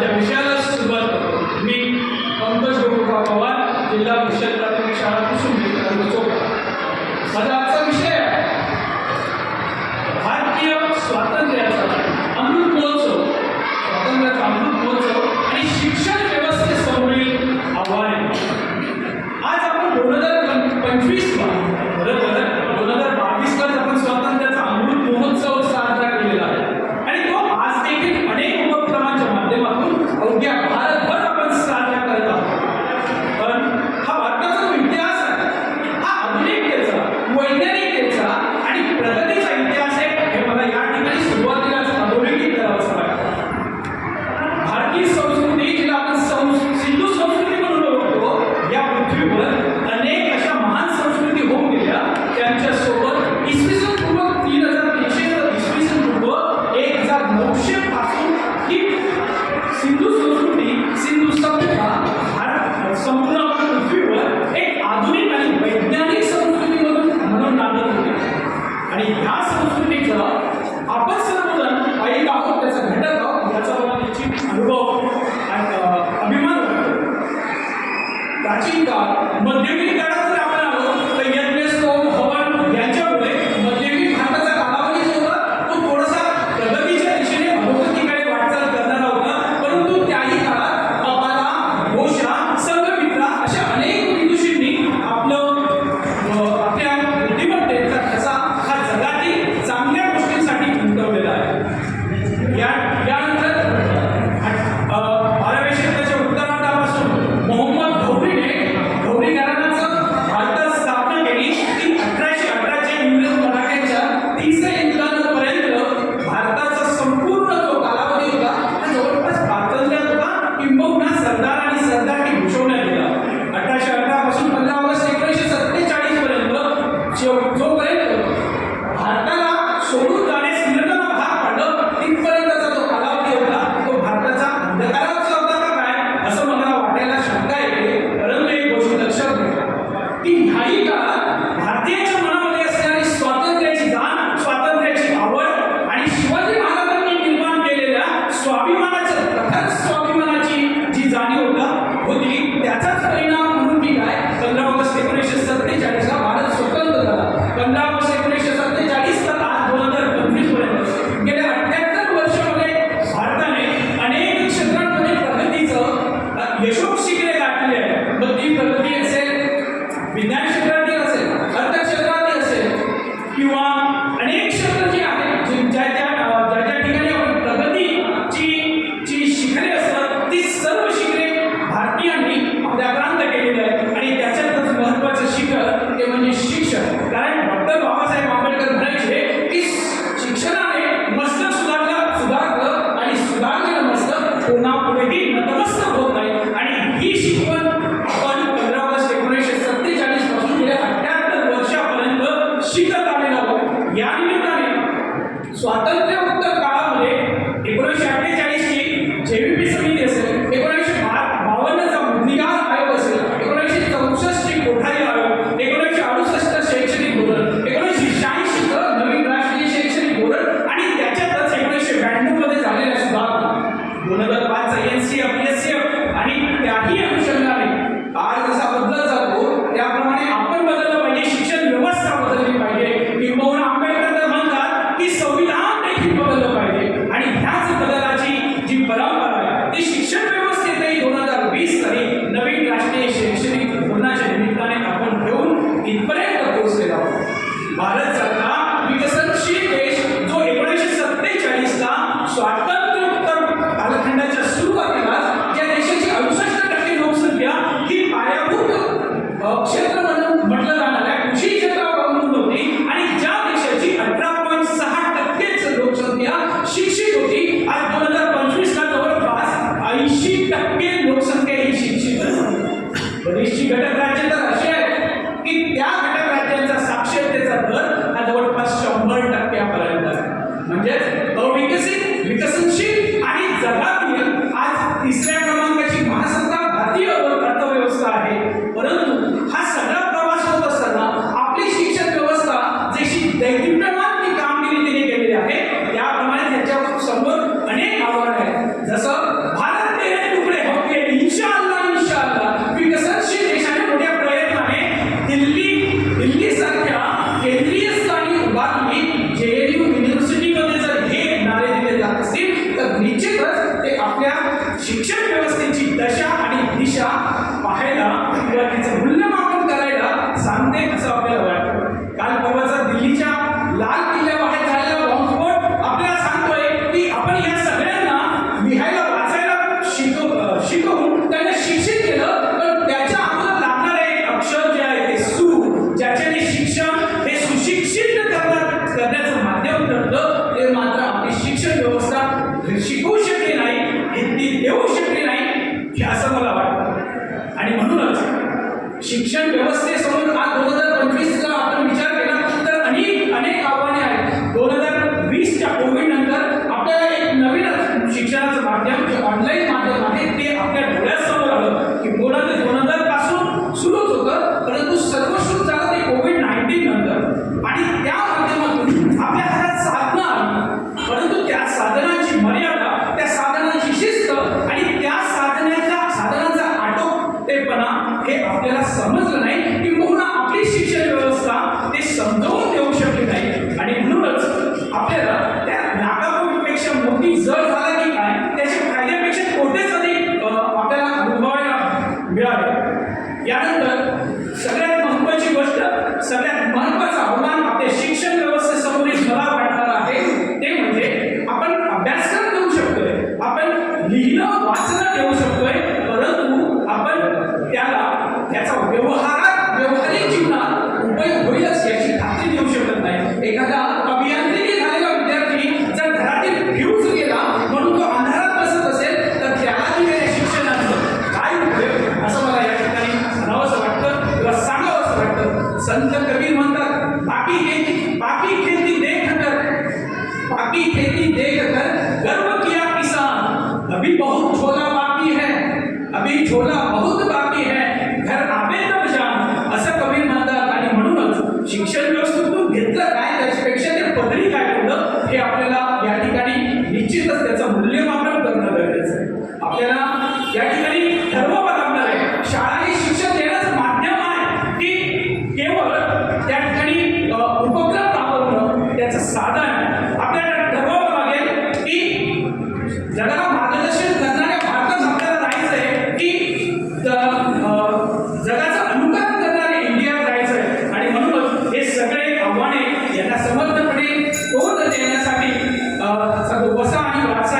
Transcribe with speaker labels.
Speaker 1: माझ्या विषयाला सुरुवात करतो. मी पंकज गोपाळ पवार, जिल्हा परिषद प्राथमिक शाळा कुसुंबी, तालुका चोपडा. माझा आजचा विषय आहे भारतीय स्वातंत्र्याचा अमृत महोत्सव, स्वातंत्र्याचा अमृत महोत्सव आणि शिक्षण व्यवस्थेसमोरील आव्हाने. आज आपण 2025 बरोबर 2022 आपण स्वातंत्र्याचा अमृत महोत्सव साजरा केलेला आहे आणि तो आज देखील अनेक उपक्रमांच्या माध्यमातून अवघ्या भारतभर आपण साजरा करत आहोत. पण हा भारताचा जो इतिहास आहे, हा आधुनिकतेचा, वैज्ञानिकतेचा आणि प्रगतीचा इतिहास आहे, हे मला या ठिकाणी सुरुवातीलाच अधोरेखित करावंसं वाटतं. भारतीय संस्कृती, जिला आपण सिंधू संस्कृती म्हणून ओळखतो, या पृथ्वीवर अनेक अशा महान संस्कृती होऊन गेल्या. त्यांच्यासोबत इसवी सन पूर्व 3300 तर इसवी सन पूर्व 1900 पासून ही सिंधू संस्कृती, सिंधू सभ्यता संपूर्ण पृथ्वीवर एक आधुनिक आणि वैज्ञानिक संस्कृती म्हणून नांदत होती. आणि ह्या संस्कृतीचा आपण सर्वजण ऐक आहोत, त्याचा घटक आहोत, याचा मला निश्चित अनुभव आणि अभिमान वाटतो. प्राचीन काळ, मध्ययुगीन काळात जर आपण आलो तर यज्ञ, स्तोम, हवन यांच्यामुळे मध्ययुगीन भारताचा कालावधी जो होता तो थोडासा प्रगतीच्या दिशेने अधोगतीकडे वाटचाल करणारा होता. परंतु त्याही काळात अपाला, घोषा, संघमित्रा अशा अनेक विदुषींनी आपल्या बुद्धिमत्तेचा ठसा हा जगातील चांगल्या गोष्टींसाठी गुंतवलेला आहे. यानंतर 12व्या शतकाच्या उत्तरार्धापासून मोहम्मद घौरी घराण्याचं भारतात स्थापना केली. ती 1818च्या इंग्रज मराठ्यांच्या तिसऱ्या इंग्लंडपर्यंत भारताचा संपूर्ण जो कालावधी होता हा जवळपास स्वातंत्र्यात होता, किंबहुना सरदार आणि सरदारकी घोषवण्यात गेला. 1818 पासून 15 ऑगस्ट 1947 पर्यंत जोपर्यंत भारताला सोडून जाण्यास इंग्रजांना भाग पाडलं, तिथपर्यंतचा जो कालावधी होता तो भारताचा अंधकाराचा होता का काय असं मला वाटायला शंका येते. परंतु एक गोष्ट लक्षात घ्या की ह्याही काळात भारतीयांच्या मनामध्ये असणारी स्वातंत्र्याची जाण, स्वातंत्र्याची आवड आणि शिवाजी महाराजांनी निर्माण केलेल्या स्वाभिमानाचं, प्रखर स्वाभिमानाची जी जाणीव होती, त्याचाच परिणाम म्हणून मी काय 15 ऑगस्ट 1947 ला भारत स्वतंत्र झाला. 15 ऑगस्ट 1947 तर आज 2025 पर्यंत गेल्या 78 वर्षामध्ये भारताने अनेक क्षेत्रांमध्ये प्रगतीचं यशोशिखरे गाठली आहे. मग ती प्रगती असेल विज्ञान क्षेत्रातील असेल, अर्थ क्षेत्रातील असेल किंवा अनेक क्षेत्र जी आहेत, ज्या ठिकाणी आपण प्रगतीची शिखरे असतात, ती सर्व शिखरे भारतीयांनी आपल्या प्रांत केलेली आहेत. आणि त्याच्यातच महत्त्वाचं शिखर ते म्हणजे शिक्षण. कारण डॉक्टर बाबासाहेब आंबेडकर म्हणायचे की शिक्षणाने मस्तक सुधारलं आणि सुधारलेलं मस्तक कोणापुढेही नतमस्तक होत नाही. आणि ही शिकवण आपण 15 ऑगस्ट 1947 पासून गेल्या 78 वर्षापर्यंत शिकत आलेलो आहोत. या निमित्ताने स्वातंत्र्योत्तर काळामध्ये 1948 ची जेव्हीपी समिती असेल, 1952 चा मुद्रिकार आयोग असेल, 1964 ची कोठारी आयोग, 1968 शैक्षणिक धोरण, 1986 नवीन राष्ट्रीय शैक्षणिक धोरण आणि त्याच्यातच 1992 मध्ये झालेल्या सुधारणा, 2005 चा एनसीएफ, एससीएफ आणि त्याही अनुषंगाने काळ जसा बदलत जातो त्याप्रमाणे आपण बदललं पाहिजे, शिक्षण व्यवस्था बदलली पाहिजे. किंबहुना आंबेडकर तर म्हणतात की संविधान देखील बदललं पाहिजे. आणि ह्याच बदलाची जी परंपरा आहे ती शिक्षण व्यवस्थेतही 2020 साली नवीन राष्ट्रीय शैक्षणिक धोरणाच्या निमित्ताने आपण घेऊन इथपर्यंत पोहोचलेलो आहोत. भारत सारखा विकसनशील देश जो 1947 ला स्वातंत्र्योत्तर कालखंडाच्या सुरुवातीला ज्या देशाची 68% लोकसंख्या ही पायाभूत क्षेत्र म्हणून म्हटलं जाणाऱ्या कृषी क्षेत्रावर अवलंबून होती आणि ज्या देशाची 18.6% लोकसंख्या शिक्षित होती, आज 2025 ला जवळपास 80% लोकसंख्या ही शिक्षित आहे. बरीचशी घटक राज्य तर अशी आहेत की त्या घटक राज्यांचा साक्षरतेचा दर हा जवळपास 100% आहे. म्हणजेच अविकसित, विकसनशील आणि जगातील आज तिसऱ्या क्रमांकाची महासत्ता भारतीय अर्थव्यवस्था आहे. परंतु हा सगळा प्रवास होत असताना आपली शिक्षण व्यवस्था जशी दैदिप्यमान कामगिरी तिने केलेली आहे, त्याप्रमाणे त्याच्या समोर अनेक आव्हानं आहेत. जसं भारत शिक्षण व्यवस्थेची दशा आणि दिशा पाहायला किंवा तिचं मूल्यमापन करायला सांगते असं आपल्याला वाटतं. काल परवाचा दिल्लीच्या लाल किल्ल्याबाहेर झालेला बॉम्बस्फोट आपल्याला सांगतोय की आपण या सगळ्यांना लिहायला वाचायला शिकवून त्यांना शिक्षित केलं, पण त्याच्या अगोदर लागणारे एक अक्षर जे आहे ते सू, ज्याच्याने शिक्षण हे सुशिक्षित करण्याचं माध्यम ठरलं, ते मात्र आपली शिक्षण व्यवस्था शिकवू शकली नाही, ती देऊ शकली नाही हे असं मला वाटतं. आणि म्हणूनच शिक्षण व्यवस्थेसमोर आज 2025चा आपण विचार केला तर अनेक आव्हाने आहेत. 2020च्या कोविड नंतर आपल्याला एक नवीन शिक्षणाचं माध्यम जे ऑनलाईन माध्यम आहे ते आपल्या डोळ्यासमोर आलं की मुलांना 2000 पासून सुरूच होतं, परंतु सर्वश्रुत झालं ते कोविड-19 नंतर. आणि त्या माध्यमातून आपल्या हातात साधनं आली, परंतु त्या साधनांची मर्यादा, त्या साधनांची शिस्त आणि त्या साधनांचा आटोपतेपणा हे आपल्याला समजलं नाही, किंबहुना आपली शिक्षण व्यवस्था ते समजावून देऊ शकली नाही. आणि म्हणूनच आपल्याला त्या नाकापेक्षा मोठी जड झाला की काय, त्याच्या फायद्यापेक्षा तोटेच अधिक आपल्याला अनुभवायला मिळाले. यानंतर सगळ्यात महत्त्वाची गोष्ट, सगळ्यात महत्त्वाचं आव्हान आपल्या शिक्षण व्यवस्थेसमोर मला वाटणार आहे ते म्हणजे आपण अभ्यासक्रम देऊ शकतोय, आपण लिहिणं वाचणं देऊ शकतोय, परंतु आपण त्याचा व्यावहारिक जीवनात उपयोग होईलच याची खात्री देऊ शकत नाही. एखादा अभियांत्रिकी झालेला विद्यार्थी जर घरातील फ्यूज गेला म्हणून तो अंधारात बसत असेल तर त्याला दिलेल्या शिक्षणाचं काय उपयोग असं मला या ठिकाणी म्हणावंसं वाटतं किंवा सांगावंसं वाटतं. संत कबीर म्हणतात, बाकी खेती देख कर गर्व किया किसान, अभी बहुत झोला बाकी है, अभी झोला बहुत बाकी है, घर आवे तब जान असं कबीर म्हणतात. आणि म्हणूनच शिक्षण व्यवस्थेतून घेतलं काय, त्याच्यापेक्षा ते पदरी काय होतं हे आपल्याला या ठिकाणी निश्चितच त्याचं मूल्यमापन करणं गरजेचं आहे. आपल्याला या ठिकाणी ठरवावं लागणार आहे, शाळा ही शिक्षण देण्याचं माध्यम आहे की केवळ त्या ठिकाणी उपक्रम राबवणं त्याचं साधन आहे. आपल्याला ठरवावं लागेल की जगाला मार्गदर्शन करणाऱ्या भारतात आपल्याला राहायचं आहे की जगाचं अनुकरण करणारे इंडियात राहायचं आहे. आणि म्हणूनच हे सगळे आव्हाने यांना समर्थपणे तोंड देण्यासाठी वसा आणि वाचा